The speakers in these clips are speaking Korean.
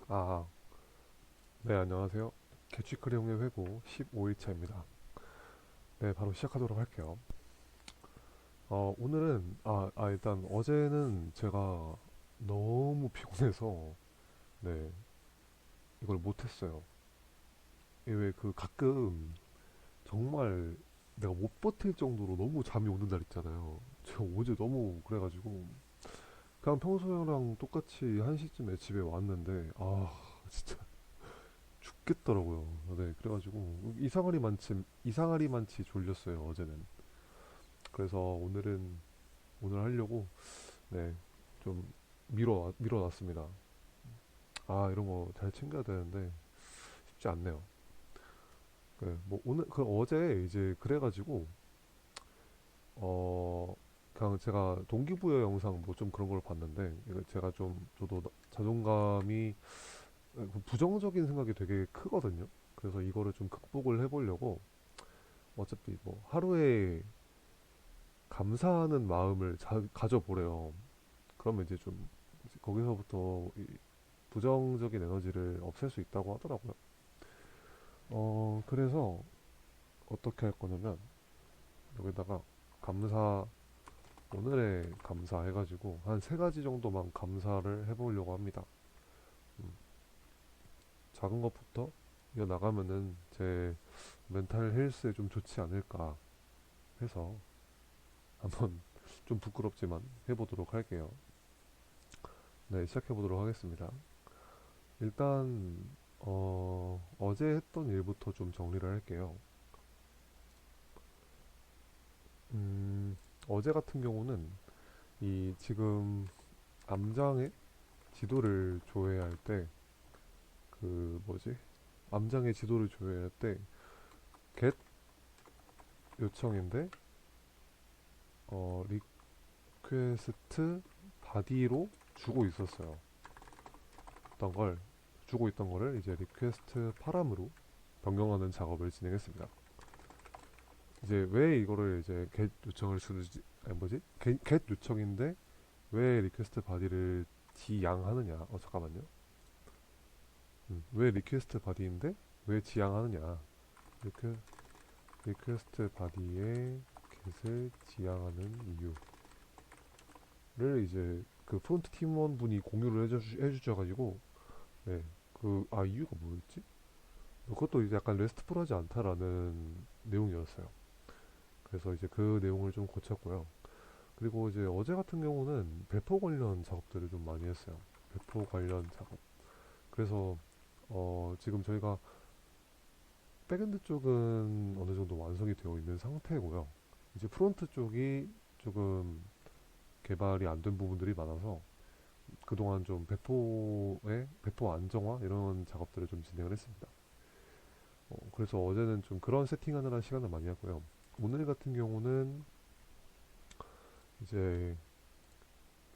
아, 네, 안녕하세요. 개취크레용의 회고 15일차입니다. 네, 바로 시작하도록 할게요. 오늘은, 일단 어제는 제가 너무 피곤해서, 네, 이걸 못했어요. 왜 그 가끔 정말 내가 못 버틸 정도로 너무 잠이 오는 날 있잖아요. 제가 어제 너무 그래가지고, 그냥 평소랑 똑같이 1시쯤에 집에 왔는데, 진짜 죽겠더라고요. 네, 그래가지고, 이상하리만치 졸렸어요, 어제는. 그래서 오늘 하려고 네, 좀 밀어놨습니다. 이런 거 잘 챙겨야 되는데 쉽지 않네요. 네, 뭐 오늘 그 어제 이제 그래가지고 어 그냥 제가 동기부여 영상 뭐 좀 그런 걸 봤는데 이거 제가 좀 저도 자존감이 부정적인 생각이 되게 크거든요. 그래서 이거를 좀 극복을 해보려고 어차피 뭐 하루에 감사하는 마음을 가져보래요. 그러면 이제 좀 이제 거기서부터 부정적인 에너지를 없앨 수 있다고 하더라고요. 그래서 어떻게 할 거냐면 여기다가 감사, 오늘의 감사 해가지고 한 세 가지 정도만 감사를 해보려고 합니다. 음, 작은 것부터 이어 나가면은 제 멘탈 헬스에 좀 좋지 않을까 해서 한번 좀 부끄럽지만 해보도록 할게요. 네, 시작해보도록 하겠습니다. 일단 어제 했던 일부터 좀 정리를 할게요. 음, 어제 같은 경우는 이 지금 암장의 지도를 조회할 때 그 뭐지? 암장의 지도를 조회할 때 get 요청인데 리퀘스트 바디로 주고 있었어요. 어떤 걸 주고 있던 거를 이제 리퀘스트 파람으로 변경하는 작업을 진행했습니다. 이제 왜 이거를 이제 get 요청을 주는지 뭐지? get 요청인데 왜 리퀘스트 바디를 지양하느냐? 잠깐만요. 왜 리퀘스트 바디인데 왜 지양하느냐? 리퀘, 리퀘스트 바디에 get을 지향하는 이유를 이제 그 프론트 팀원분이 공유를 해주셔가지고 네, 이유가 뭐였지? 그것도 이제 약간 레스트풀하지 않다라는 내용이었어요. 그래서 이제 그 내용을 좀 고쳤고요. 그리고 이제 어제 같은 경우는 배포 관련 작업들을 좀 많이 했어요. 배포 관련 작업. 그래서 지금 저희가 백엔드 쪽은 어느 정도 완성이 되어 있는 상태고요. 이제 프론트 쪽이 조금 개발이 안 된 부분들이 많아서 그동안 좀 배포 안정화 이런 작업들을 좀 진행을 했습니다. 그래서 어제는 좀 그런 세팅하느라 시간을 많이 했고요. 오늘 같은 경우는 이제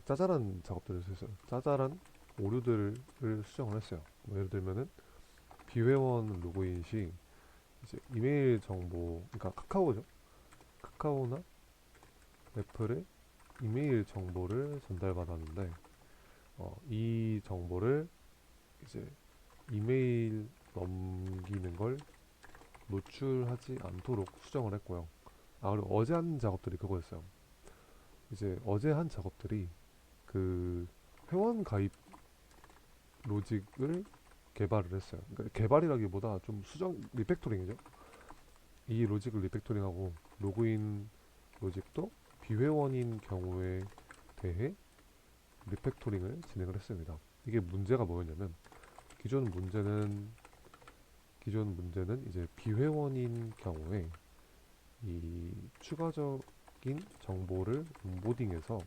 짜잘한 작업들을 했어요. 짜잘한 오류들을 수정을 했어요. 뭐 예를 들면은 비회원 로그인 시 이제 이메일 정보, 그러니까 카카오죠. 카카오나 애플의 이메일 정보를 전달받았는데 이 정보를 이제 이메일 넘기는 걸 노출하지 않도록 수정을 했고요. 그리고 어제 한 작업들이 그거였어요. 이제 어제 한 작업들이 그 회원 가입 로직을 개발을 했어요. 그러니까 개발이라기보다 좀 리팩토링이죠. 이 로직을 리팩토링하고 로그인 로직도 비회원인 경우에 대해 리팩토링을 진행을 했습니다. 이게 문제가 뭐였냐면 기존 문제는 기존 문제는 이제 비회원인 경우에 이 추가적인 정보를 온보딩해서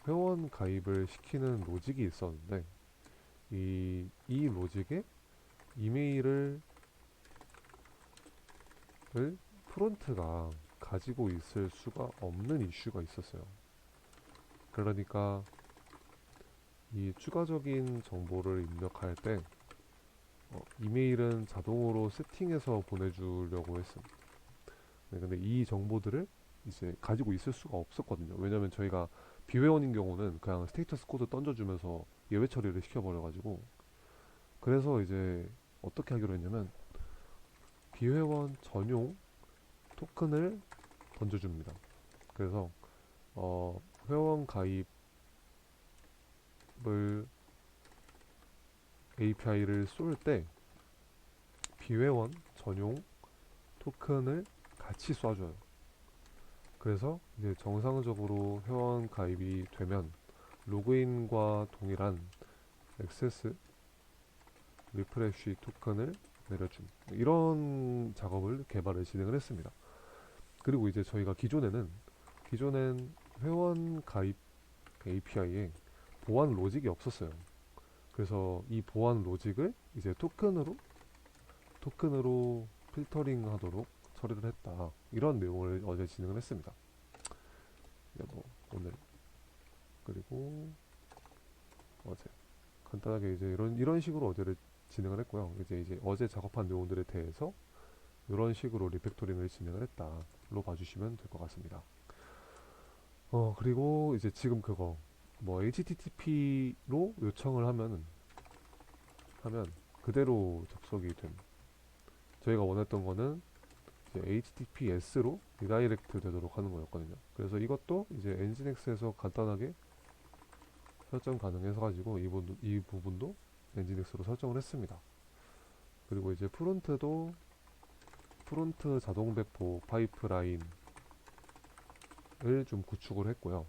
회원 가입을 시키는 로직이 있었는데 이 로직에 이메일을 프론트가 가지고 있을 수가 없는 이슈가 있었어요. 그러니까 이 추가적인 정보를 입력할 때 이메일은 자동으로 세팅해서 보내주려고 했습니다. 네, 근데 이 정보들을 이제 가지고 있을 수가 없었거든요. 왜냐면 저희가 비회원인 경우는 그냥 스테이터스 코드 던져주면서 예외 처리를 시켜버려가지고, 그래서 이제 어떻게 하기로 했냐면 비회원 전용 토큰을 던져줍니다. 그래서 회원 가입을 API를 쏠 때 비회원 전용 토큰을 같이 쏴줘요. 그래서 이제 정상적으로 회원 가입이 되면 로그인과 동일한 액세스 리프레쉬 토큰을 내려줌. 이런 작업을 개발을 진행을 했습니다. 그리고 이제 저희가 기존엔 회원 가입 API에 보안 로직이 없었어요. 그래서 이 보안 로직을 이제 토큰으로 필터링 하도록 처리를 했다. 이런 내용을 어제 진행을 했습니다. 뭐 오늘 그리고 어제 간단하게 이제 이런 식으로 어제를 진행을 했고요. 이제 어제 작업한 내용들에 대해서 이런 식으로 리팩토링을 진행을 했다로 봐주시면 될 것 같습니다. 그리고 이제 지금 그거 뭐 HTTP로 요청을 하면 그대로 접속이 됨. 저희가 원했던 거는 이제 HTTPS로 리다이렉트 되도록 하는 거였거든요. 그래서 이것도 이제 엔진엑스에서 간단하게 설정 가능해서 가지고 이 부분도 엔진엑스로 설정을 했습니다. 그리고 이제 프론트 자동 배포 파이프라인을 좀 구축을 했고요.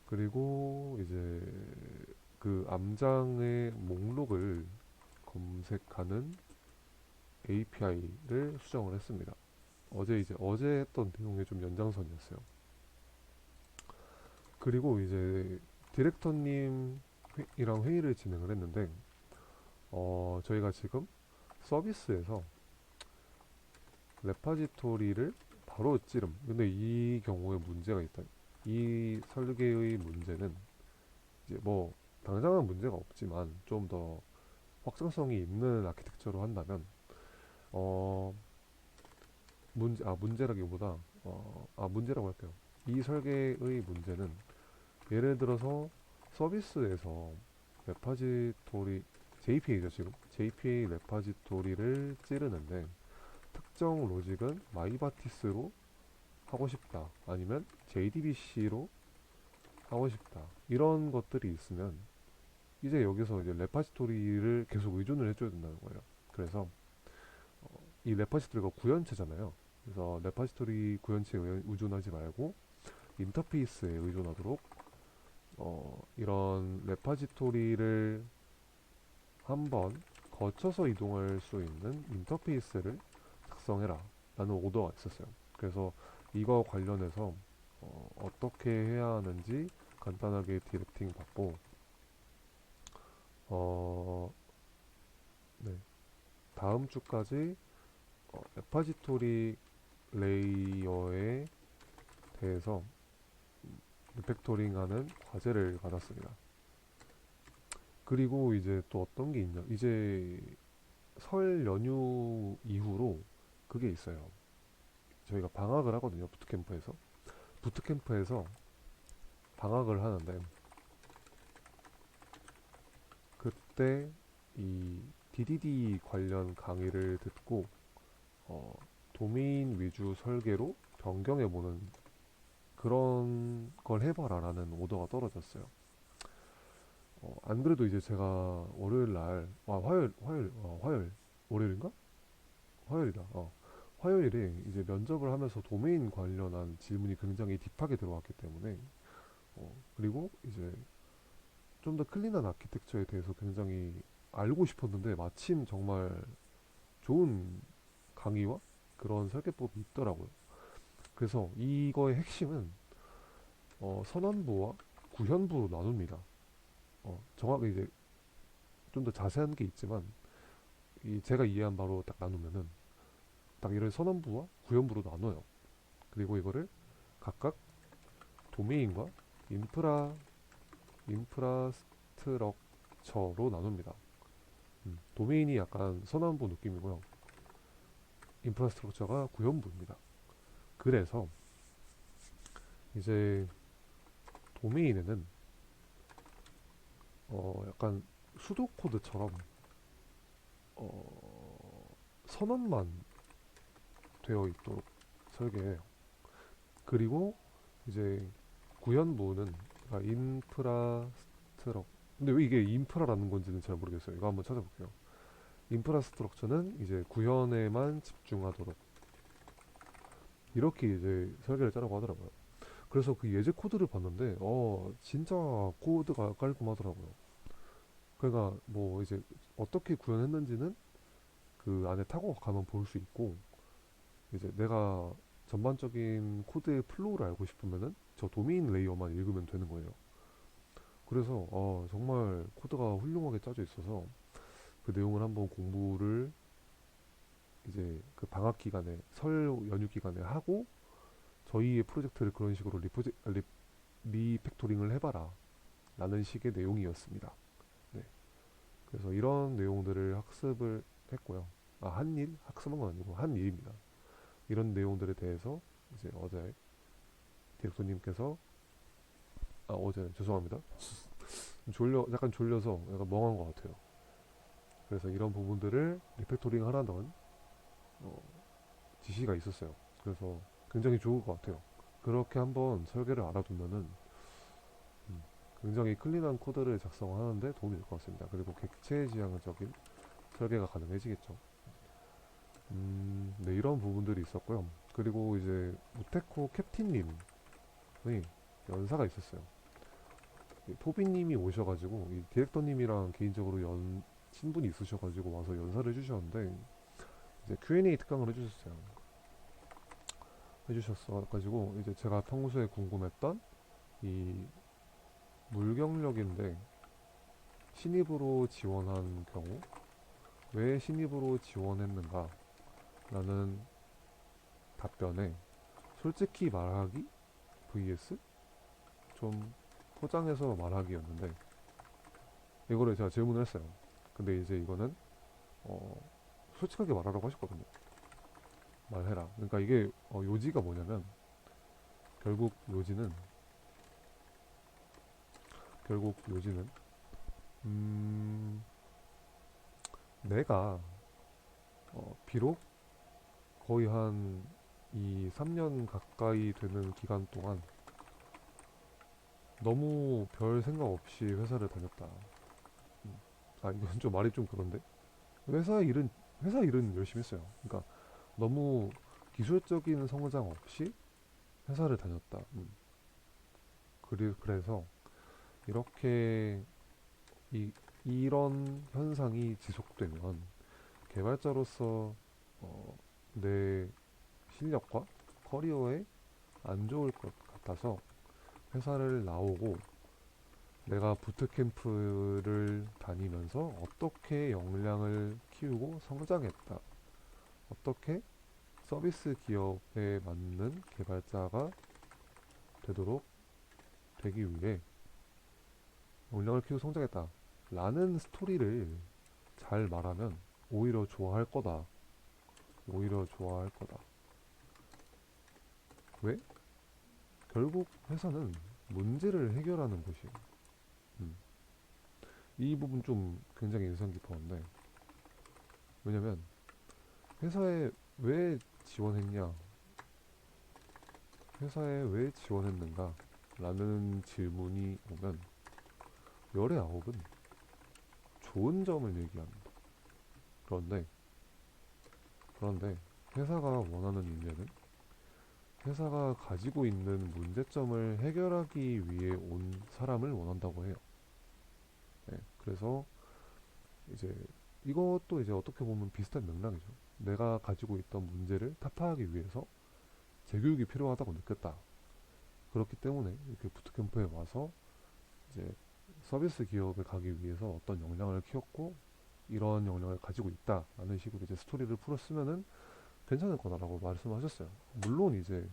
그리고 이제 그 암장의 목록을 검색하는 API를 수정을 했습니다. 어제 했던 내용의 좀 연장선이었어요. 그리고 이제 디렉터님이랑 회의를 진행을 했는데 저희가 지금 서비스에서 레파지토리를 바로 찌름. 근데 이 경우에 문제가 있다. 이 설계의 문제는 이제 뭐 당장은 문제가 없지만 좀 더 확장성이 있는 아키텍처로 한다면 어 문제라기보다 문제라고 할게요. 이 설계의 문제는 예를 들어서 서비스에서 레파지토리 JPA죠 지금 JPA 레파지토리를 찌르는데 특정 로직은 마이바티스로 하고 싶다 아니면 JDBC로 하고 싶다 이런 것들이 있으면 이제 여기서 이제 레파지토리를 계속 의존을 해줘야 된다는 거예요. 그래서 이 레파지토리가 구현체잖아요. 그래서 레파지토리 구현체에 의존하지 말고 인터페이스에 의존하도록 이런 레파지토리를 한번 거쳐서 이동할 수 있는 인터페이스를 작성해라 라는 오더가 있었어요. 그래서 이거 관련해서 어떻게 해야 하는지 간단하게 디렉팅 받고 네, 다음 주까지 레파지토리 레이어에 대해서 리팩토링하는 과제를 받았습니다. 그리고 이제 또 어떤 게 있냐? 이제 설 연휴 이후로 그게 있어요. 저희가 방학을 하거든요. 부트캠프에서 방학을 하는데 그때 이 DDD 관련 강의를 듣고 도메인 위주 설계로 변경해보는 그런 걸 해봐라라는 오더가 떨어졌어요. 안 그래도 이제 제가 월요일 날, 화요일, 월요일인가? 화요일이다. 화요일에 이제 면접을 하면서 도메인 관련한 질문이 굉장히 딥하게 들어왔기 때문에, 그리고 이제 좀 더 클린한 아키텍처에 대해서 굉장히 알고 싶었는데, 마침 정말 좋은 강의와 그런 설계법이 있더라고요. 그래서 이거의 핵심은, 선언부와 구현부로 나눕니다. 정확히 이제 좀 더 자세한 게 있지만 제가 이해한 바로 딱 나누면은 딱 이런 선언부와 구현부로 나눠요. 그리고 이거를 각각 도메인과 인프라스트럭처로 나눕니다. 도메인이 약간 선언부 느낌이고요. 인프라스트럭처가 구현부입니다. 그래서 이제 도메인에는 약간 수도 코드처럼 어, 선언만 되어 있도록 설계해요. 그리고 이제 구현부는 그러니까 인프라스트럭 근데 왜 이게 인프라라는 건지는 잘 모르겠어요. 이거 한번 찾아볼게요. 인프라스트럭처는 이제 구현에만 집중하도록 이렇게 이제 설계를 짜라고 하더라고요. 그래서 그 예제 코드를 봤는데 진짜 코드가 깔끔하더라고요. 그러니까 뭐 이제 어떻게 구현했는지는 그 안에 타고 가면 볼 수 있고 이제 내가 전반적인 코드의 플로우를 알고 싶으면은 저 도메인 레이어만 읽으면 되는 거예요. 그래서 정말 코드가 훌륭하게 짜져 있어서 그 내용을 한번 공부를 이제 그 방학 기간에 설 연휴 기간에 하고 저희의 프로젝트를 그런 식으로 리팩토링을 해봐라 라는 식의 내용이었습니다. 네. 그래서 이런 내용들을 학습을 했고요. 한 일? 학습한 건 아니고 한 일입니다. 이런 내용들에 대해서 이제 어제 디렉터님께서 어제 죄송합니다. 약간 졸려서 약간 멍한 것 같아요. 그래서 이런 부분들을 리팩토링 하라던 어, 지시가 있었어요. 그래서 굉장히 좋을 것 같아요. 그렇게 한번 설계를 알아두면은 음, 굉장히 클린한 코드를 작성하는데 도움이 될 것 같습니다. 그리고 객체지향적인 설계가 가능해지겠죠. 네, 이런 부분들이 있었고요. 그리고 이제 우테코 캡틴님의 연사가 있었어요. 포비님이 오셔가지고 이 디렉터님이랑 개인적으로 친분이 있으셔가지고 와서 연사를 해주셨는데 이제 Q&A 특강을 해주셨어가지고 이제 제가 평소에 궁금했던 이 물경력인데 신입으로 지원한 경우 왜 신입으로 지원했는가 라는 답변에 솔직히 말하기 vs 좀 포장해서 말하기였는데 이거를 제가 질문을 했어요. 근데 이제 이거는 어, 솔직하게 말하라고 하셨거든요. 말해라. 그러니까 이게 요지가 뭐냐면 결국 요지는 결국 요지는 음, 내가 비록 거의 한 이 3년 가까이 되는 기간 동안 너무 별 생각 없이 회사를 다녔다. 음, 이건 좀 말이 좀 그런데 회사 일은 회사 일은 열심히 했어요. 그러니까 너무 기술적인 성장 없이 회사를 다녔다. 그래서 이렇게 이런 현상이 지속되면 개발자로서 내 실력과 커리어에 안 좋을 것 같아서 회사를 나오고 내가 부트캠프를 다니면서 어떻게 역량을 키우고 성장했다. 어떻게 서비스 기업에 맞는 개발자가 되도록 되기 위해 역량을 키우고 성장했다. 라는 스토리를 잘 말하면 오히려 좋아할 거다. 오히려 좋아할 거다. 왜? 결국 회사는 문제를 해결하는 곳이에요. 음. 이 부분 좀 굉장히 인상 깊었는데 왜냐면 회사에 왜 지원했냐 회사에 왜 지원했는가 라는 질문이 오면 열의 아홉은 좋은 점을 얘기합니다. 그런데 그런데 회사가 원하는 인재는 회사가 가지고 있는 문제점을 해결하기 위해 온 사람을 원한다고 해요. 네, 그래서 이제 이것도 이제 어떻게 보면 비슷한 맥락이죠. 내가 가지고 있던 문제를 타파하기 위해서 재교육이 필요하다고 느꼈다. 그렇기 때문에 이렇게 부트캠프에 와서 이제 서비스 기업에 가기 위해서 어떤 역량을 키웠고 이런 역량을 가지고 있다라는 식으로 이제 스토리를 풀었으면은 괜찮을 거다라고 말씀하셨어요. 물론 이제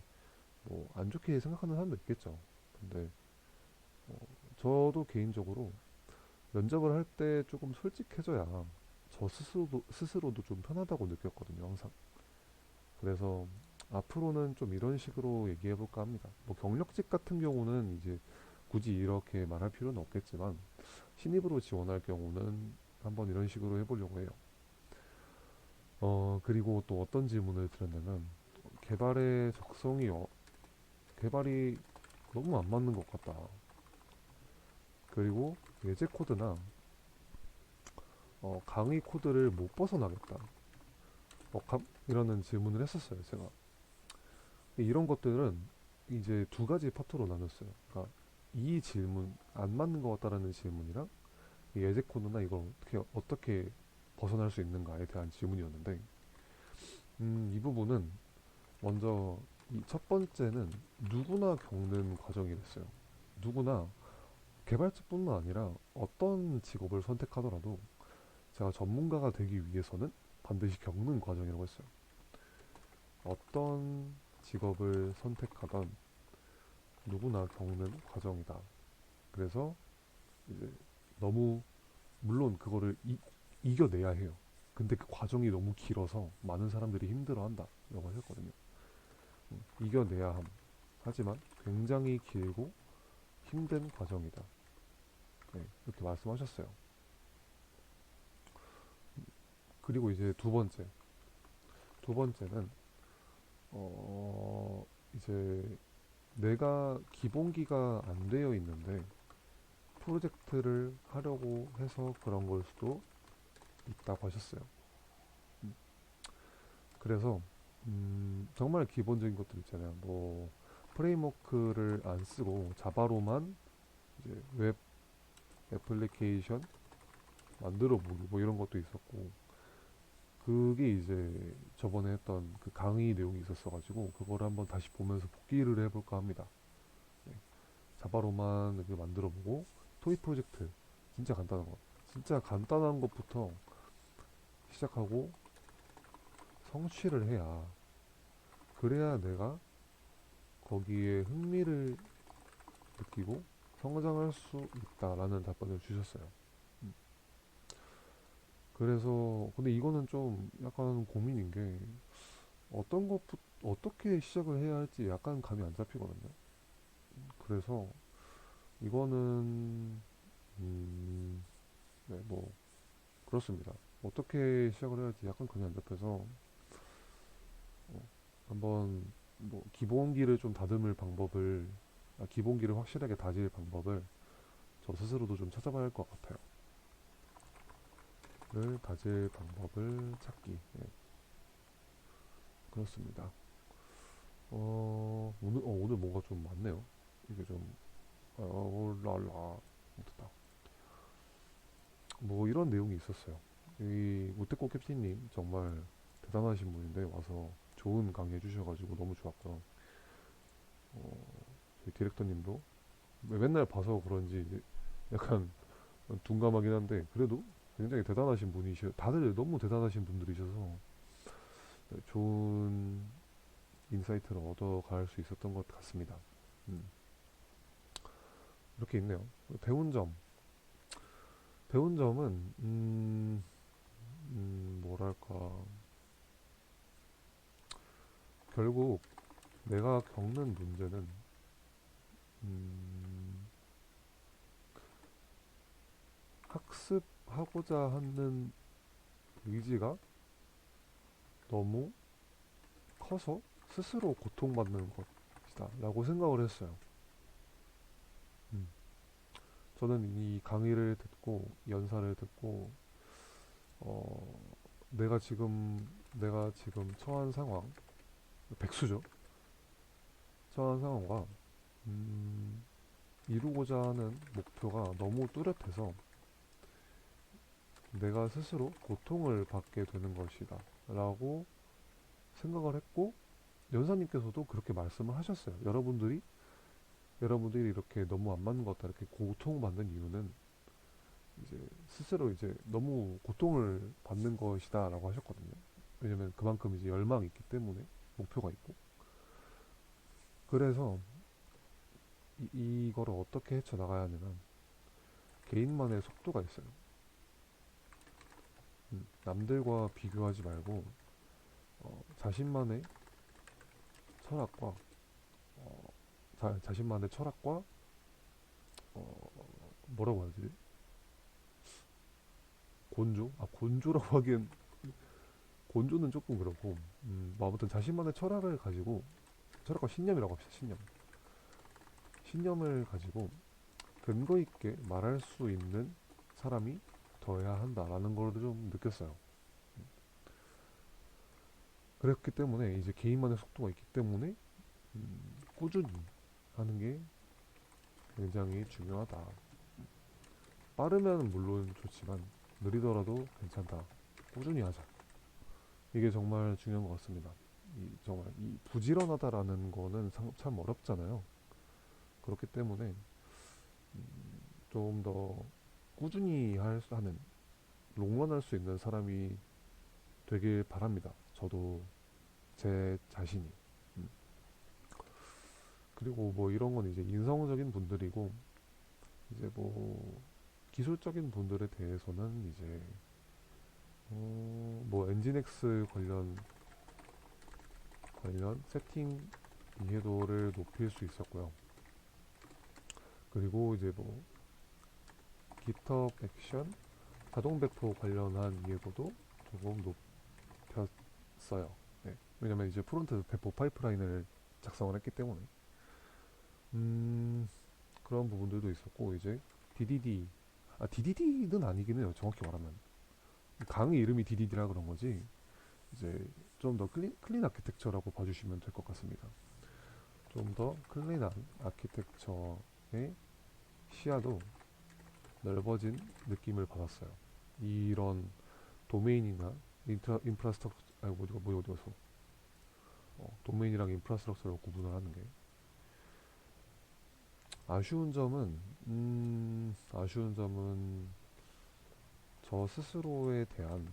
뭐 안 좋게 생각하는 사람도 있겠죠. 근데 어, 저도 개인적으로 면접을 할 때 조금 솔직해져야 저 스스로도 좀 편하다고 느꼈거든요, 항상. 그래서 앞으로는 좀 이런 식으로 얘기해 볼까 합니다. 뭐 경력직 같은 경우는 이제 굳이 이렇게 말할 필요는 없겠지만 신입으로 지원할 경우는 한번 이런 식으로 해보려고 해요. 그리고 또 어떤 질문을 드렸냐면, 개발의 적성이, 개발이 너무 안 맞는 것 같다. 그리고 예제 코드나 강의 코드를 못 벗어나겠다. 이라는 질문을 했었어요, 제가. 이런 것들은 이제 두 가지 파트로 나눴어요. 그러니까 이 질문, 안 맞는 것 같다라는 질문이랑 이 예제 코드나 이걸 어떻게 벗어날 수 있는가에 대한 질문이었는데, 이 부분은 먼저 이 첫 번째는 누구나 겪는 과정이랬어요. 누구나 개발자뿐만 아니라 어떤 직업을 선택하더라도 제가 전문가가 되기 위해서는 반드시 겪는 과정이라고 했어요. 어떤 직업을 선택하던 누구나 겪는 과정이다. 그래서 이제 너무 물론 그거를 이겨내야 해요. 근데 그 과정이 너무 길어서 많은 사람들이 힘들어한다. 라고 하셨거든요. 이겨내야 함. 하지만 굉장히 길고 힘든 과정이다. 네, 이렇게 말씀하셨어요. 그리고 이제 두 번째. 두 번째는 어, 이제 내가 기본기가 안 되어 있는데 프로젝트를 하려고 해서 그런 걸 수도 있다고 하셨어요. 음, 그래서 정말 기본적인 것들 있잖아요. 뭐 프레임워크를 안 쓰고 자바로만 이제 웹 애플리케이션 만들어 보기 뭐 이런 것도 있었고, 그게 이제 저번에 했던 그 강의 내용이 있었어가지고 그거를 한번 다시 보면서 복기를 해볼까 합니다. 네, 자바로만 이렇게 만들어 보고 토이 프로젝트 진짜 간단한 거, 진짜 간단한 것부터 시작하고 성취를 해야, 그래야 내가 거기에 흥미를 느끼고 성장할 수 있다라는 답변을 주셨어요. 음, 그래서 근데 이거는 좀 약간 고민인 게, 어떻게 시작을 해야 할지 약간 감이 안 잡히거든요. 그래서 이거는 네, 뭐 그렇습니다. 어떻게 시작을 해야 할지 약간 감이 안 잡혀서 한번 뭐 기본기를 좀 다듬을 방법을, 기본기를 확실하게 다질 방법을 저 스스로도 좀 찾아봐야 할 것 같아요. 를 다질 방법을 찾기. 네, 그렇습니다. 오늘 뭔가 좀 많네요. 이게 좀 올라라 됐다. 뭐 이런 내용이 있었어요. 이 우태꽃 캡틴님 정말 대단하신 분인데 와서 좋은 강의 해주셔가지고 너무 좋았고요. 저희 디렉터님도 맨날 봐서 그런지 약간 둔감하긴 한데 그래도 굉장히 대단하신 분이셔. 다들 너무 대단하신 분들이셔서 네, 좋은 인사이트를 얻어갈 수 있었던 것 같습니다. 음, 이렇게 있네요. 배운 점. 배운 점은 뭐랄까, 결국 내가 겪는 문제는 음, 학습하고자 하는 의지가 너무 커서 스스로 고통받는 것이다 라고 생각을 했어요. 음, 저는 이 강의를 듣고 연사를 듣고 어, 내가 지금 처한 상황, 백수죠. 처한 상황과 음, 이루고자 하는 목표가 너무 뚜렷해서 내가 스스로 고통을 받게 되는 것이다 라고 생각을 했고, 연사님께서도 그렇게 말씀을 하셨어요. 여러분들이 이렇게 너무 안 맞는 것 같다 이렇게 고통받는 이유는 이제 스스로 이제 너무 고통을 받는 것이다 라고 하셨거든요. 왜냐면 그만큼 이제 열망이 있기 때문에, 목표가 있고. 그래서 이거를 어떻게 헤쳐나가야 하냐면 개인만의 속도가 있어요. 남들과 비교하지 말고 자신만의 철학과 자신만의 철학과 뭐라고 해야 되지? 곤조? 아, 곤조라고 하기엔 곤조는 조금 그렇고, 뭐 아무튼 자신만의 철학을 가지고, 철학과 신념이라고 합시다. 신념을 가지고 근거 있게 말할 수 있는 사람이 더해야 한다라는 걸 좀 느꼈어요. 그랬기 때문에 이제 개인만의 속도가 있기 때문에 꾸준히 하는 게 굉장히 중요하다. 빠르면 물론 좋지만 느리더라도 괜찮다. 꾸준히 하자. 이게 정말 중요한 것 같습니다. 정말 이 부지런하다라는 거는 참 어렵잖아요. 그렇기 때문에 좀 더 꾸준히 하는 롱런할 수 있는 사람이 되길 바랍니다. 저도 제 자신이. 음. 그리고 뭐 이런 건 이제 인성적인 분들이고 이제 뭐 기술적인 분들에 대해서는 이제 뭐 엔진엑스 관련 세팅 이해도를 높일 수 있었고요. 그리고 이제 뭐 GitHub 액션 자동 배포 관련한 이해도도 조금 높였어요. 네. 왜냐면 이제 프론트 배포 파이프라인을 작성을 했기 때문에 그런 부분들도 있었고 이제 DDD DDD는 아니긴 해요. 정확히 말하면 강의 이름이 DDD라 그런 거지 이제 좀 더 클린 아키텍처라고 봐주시면 될 것 같습니다. 좀 더 클린한 아키텍처의 시야도 넓어진 느낌을 받았어요. 이런 도메인이나 인프라스트럭처 아니 뭐 어디서 도메인이랑 인프라스트럭처를 구분을 하는 게 아쉬운 점은 저 스스로에 대한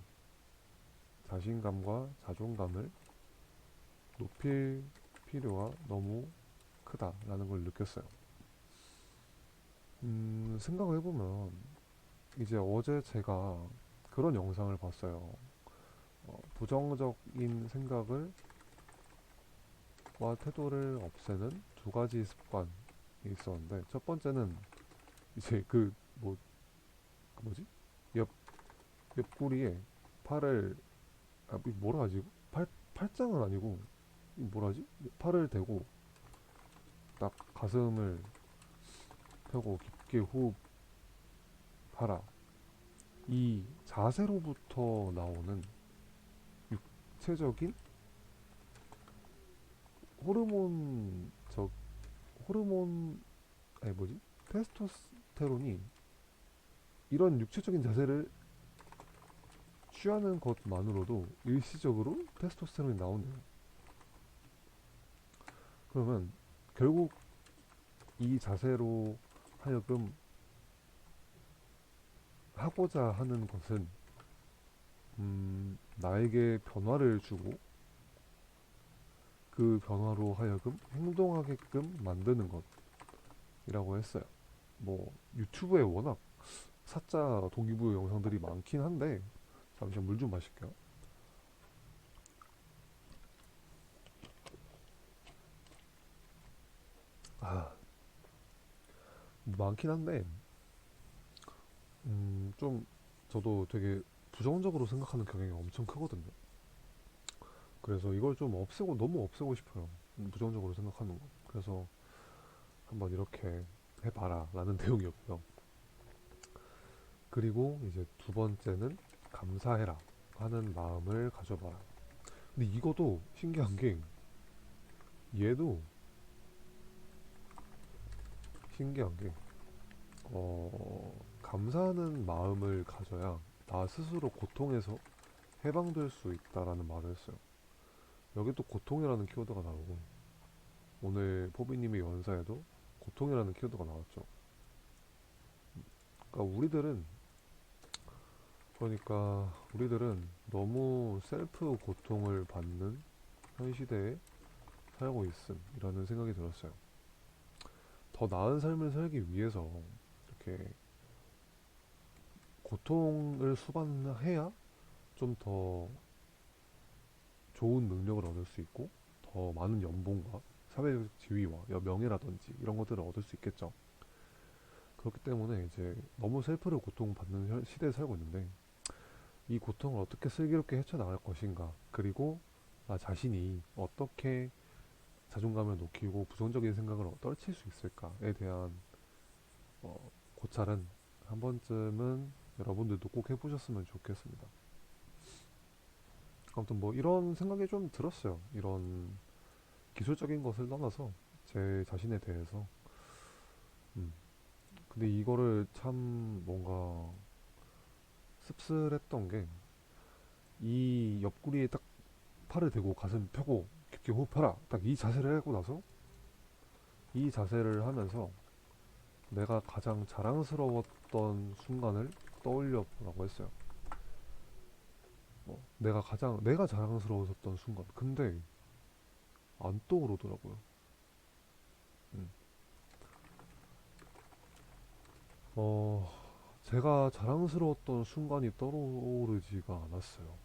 자신감과 자존감을 높일 필요가 너무 크다라는 걸 느꼈어요. 생각을 해보면 이제 어제 제가 그런 영상을 봤어요. 부정적인 생각을 와 태도를 없애는 두 가지 습관이 있었는데 첫 번째는 이제 뭐지 옆 옆구리에 팔을 뭐라 하지 팔짱은 아니고 뭐라 하지 팔을 대고 딱 가슴을 펴고 깊게 호흡하라. 이 자세로부터 나오는 육체적인 호르몬적 호르몬 아니 뭐지 테스토스테론이 이런 육체적인 자세를 취하는 것만으로도 일시적으로 테스토스테론이 나오네요. 그러면 결국 이 자세로 하여금 하고자 하는 것은 나에게 변화를 주고 그 변화로 하여금 행동하게끔 만드는 것이라고 했어요. 뭐 유튜브에 워낙 사자 동기부여 영상들이 많긴 한데 잠시만 물 좀 마실게요. 아, 많긴 한데 좀 저도 되게 부정적으로 생각하는 경향이 엄청 크거든요. 그래서 이걸 좀 너무 없애고 싶어요. 부정적으로 생각하는 거. 그래서 한번 이렇게 해봐라 라는 내용이었고요. 그리고 이제 두 번째는 감사해라 하는 마음을 가져봐라. 근데 이것도 신기한 게 얘도 신기한 게 감사하는 마음을 가져야 나 스스로 고통에서 해방될 수 있다라는 말을 했어요. 여기 또 고통이라는 키워드가 나오고 오늘 포비님의 연사에도 고통이라는 키워드가 나왔죠. 그러니까 우리들은 너무 셀프 고통을 받는 현 시대에 살고 있음이라는 생각이 들었어요. 더 나은 삶을 살기 위해서 이렇게 고통을 수반해야 좀 더 좋은 능력을 얻을 수 있고 더 많은 연봉과 사회적 지위와 명예라든지 이런 것들을 얻을 수 있겠죠. 그렇기 때문에 이제 너무 셀프를 고통받는 시대에 살고 있는데 이 고통을 어떻게 슬기롭게 헤쳐나갈 것인가, 그리고 나 자신이 어떻게 자존감을 높이고 부정적인 생각을 떨칠 수 있을까에 대한 고찰은 한 번쯤은 여러분들도 꼭 해보셨으면 좋겠습니다. 아무튼 뭐 이런 생각이 좀 들었어요. 이런 기술적인 것을 떠나서 제 자신에 대해서. 음. 근데 이거를 참 뭔가 씁쓸했던 게, 이 옆구리에 딱 팔을 대고 가슴 펴고 깊게 호흡하라, 딱 이 자세를 하고 나서, 이 자세를 하면서 내가 가장 자랑스러웠던 순간을 떠올려 보라고 했어요. 내가 자랑스러웠던 순간. 근데 안 떠오르더라고요. 음. 어, 제가 자랑스러웠던 순간이 떠오르지가 않았어요.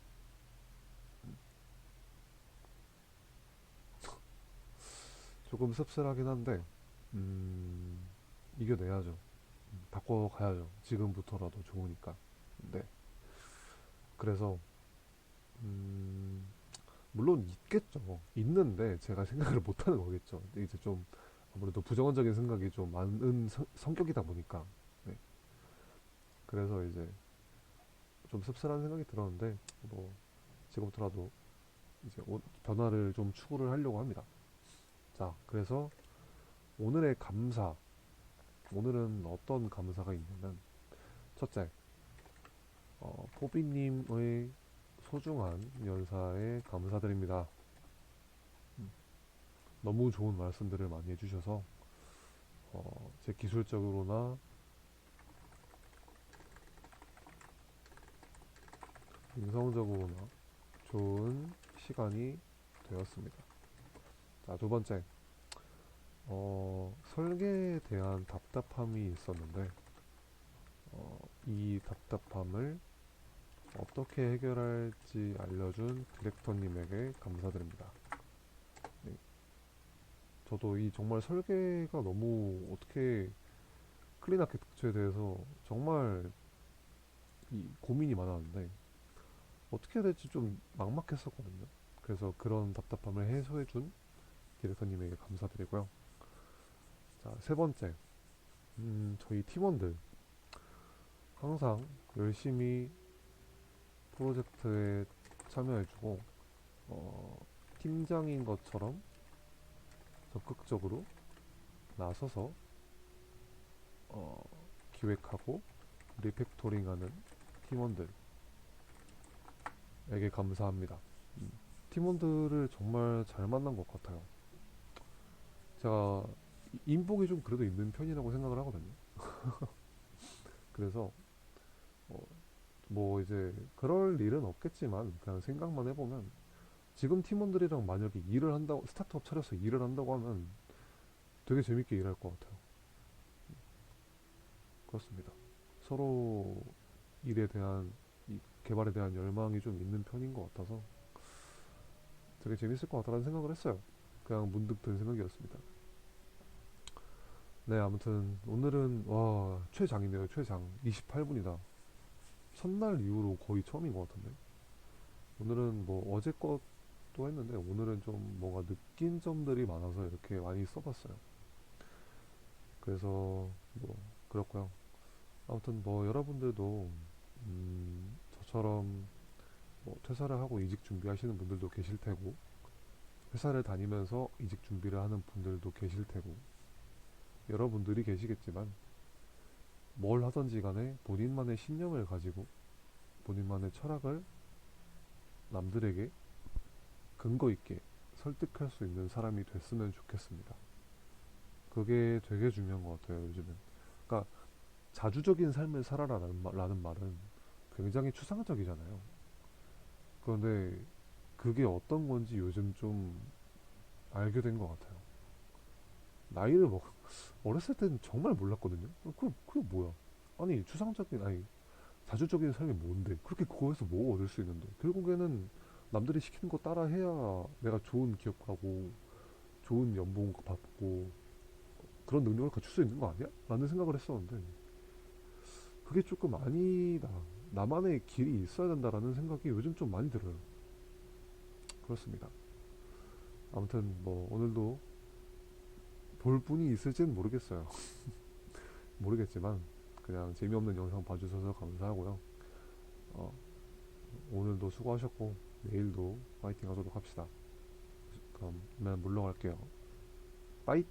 조금 씁쓸하긴 한데, 음, 이겨내야죠. 바꿔가야죠. 지금부터라도 좋으니까. 네. 그래서, 음, 물론 있겠죠. 있는데 제가 생각을 못하는 거겠죠. 이제 좀 아무래도 부정적인 생각이 좀 많은 성격이다 보니까. 네. 그래서 이제 좀 씁쓸한 생각이 들었는데, 뭐 지금부터라도 이제 변화를 좀 추구를 하려고 합니다. 자, 그래서 오늘의 감사. 오늘은 어떤 감사가 있냐면, 첫째, 포비님의 소중한 연사에 감사드립니다. 음, 너무 좋은 말씀들을 많이 해주셔서 제 기술적으로나 인성적으로나 좋은 시간이 되었습니다. 자, 두 번째, 설계에 대한 답답함이 있었는데, 이 답답함을 어떻게 해결할지 알려준 디렉터님에게 감사드립니다. 네, 저도 이 정말 설계가 너무 어떻게 클린 아키텍처에 대해서 정말 이 고민이 많았는데, 어떻게 해야 될지 좀 막막했었거든요. 그래서 그런 답답함을 해소해준 디렉터님에게 감사드리고요. 자, 세 번째, 저희 팀원들 항상 열심히 프로젝트에 참여해주고, 어, 팀장인 것처럼 적극적으로 나서서 어, 기획하고 리팩토링하는 팀원들에게 감사합니다. 음, 팀원들을 정말 잘 만난 것 같아요. 제가 인복이 좀 그래도 있는 편이라고 생각을 하거든요. 그래서 어, 뭐 이제 그럴 일은 없겠지만, 그냥 생각만 해보면 지금 팀원들이랑 만약에 일을 한다고, 스타트업 차려서 일을 한다고 하면 되게 재밌게 일할 것 같아요. 그렇습니다. 서로 일에 대한, 이 개발에 대한 열망이 좀 있는 편인 것 같아서 되게 재밌을 것 같다는 생각을 했어요. 그냥 문득 든 생각이었습니다. 네, 아무튼 오늘은 와 최장이네요. 최장 28분이다. 첫날 이후로 거의 처음인 것 같은데. 오늘은 뭐 어제 것도 했는데, 오늘은 좀 뭔가 느낀 점들이 많아서 이렇게 많이 써봤어요. 그래서 뭐 그렇고요. 아무튼 뭐 여러분들도 저처럼 뭐 퇴사를 하고 이직 준비하시는 분들도 계실 테고, 회사를 다니면서 이직 준비를 하는 분들도 계실 테고, 여러분들이 계시겠지만, 뭘 하든지 간에 본인만의 신념을 가지고 본인만의 철학을 남들에게 근거 있게 설득할 수 있는 사람이 됐으면 좋겠습니다. 그게 되게 중요한 것 같아요, 요즘은. 그러니까 자주적인 삶을 살아라는 라는 말은 굉장히 추상적이잖아요. 그런데 그게 어떤 건지 요즘 좀 알게 된 것 같아요. 나이를 먹 어렸을 때는 정말 몰랐거든요. 그게 뭐야? 아니 아니 자주적인 삶이 뭔데? 그렇게 그거에서 뭐 얻을 수 있는데? 결국에는 남들이 시키는 거 따라 해야 내가 좋은 기업하고 좋은 연봉 받고 그런 능력을 갖출 수 있는 거 아니야? 라는 생각을 했었는데, 그게 조금 아니다 나만의 길이 있어야 된다라는 생각이 요즘 좀 많이 들어요. 그렇습니다. 아무튼 뭐 오늘도 볼 분이 있을지는 모르겠어요. 모르겠지만 그냥 재미없는 영상 봐주셔서 감사하고요. 어, 오늘도 수고하셨고 내일도 파이팅 하도록 합시다. 그럼 이만 물러갈게요. 빠이.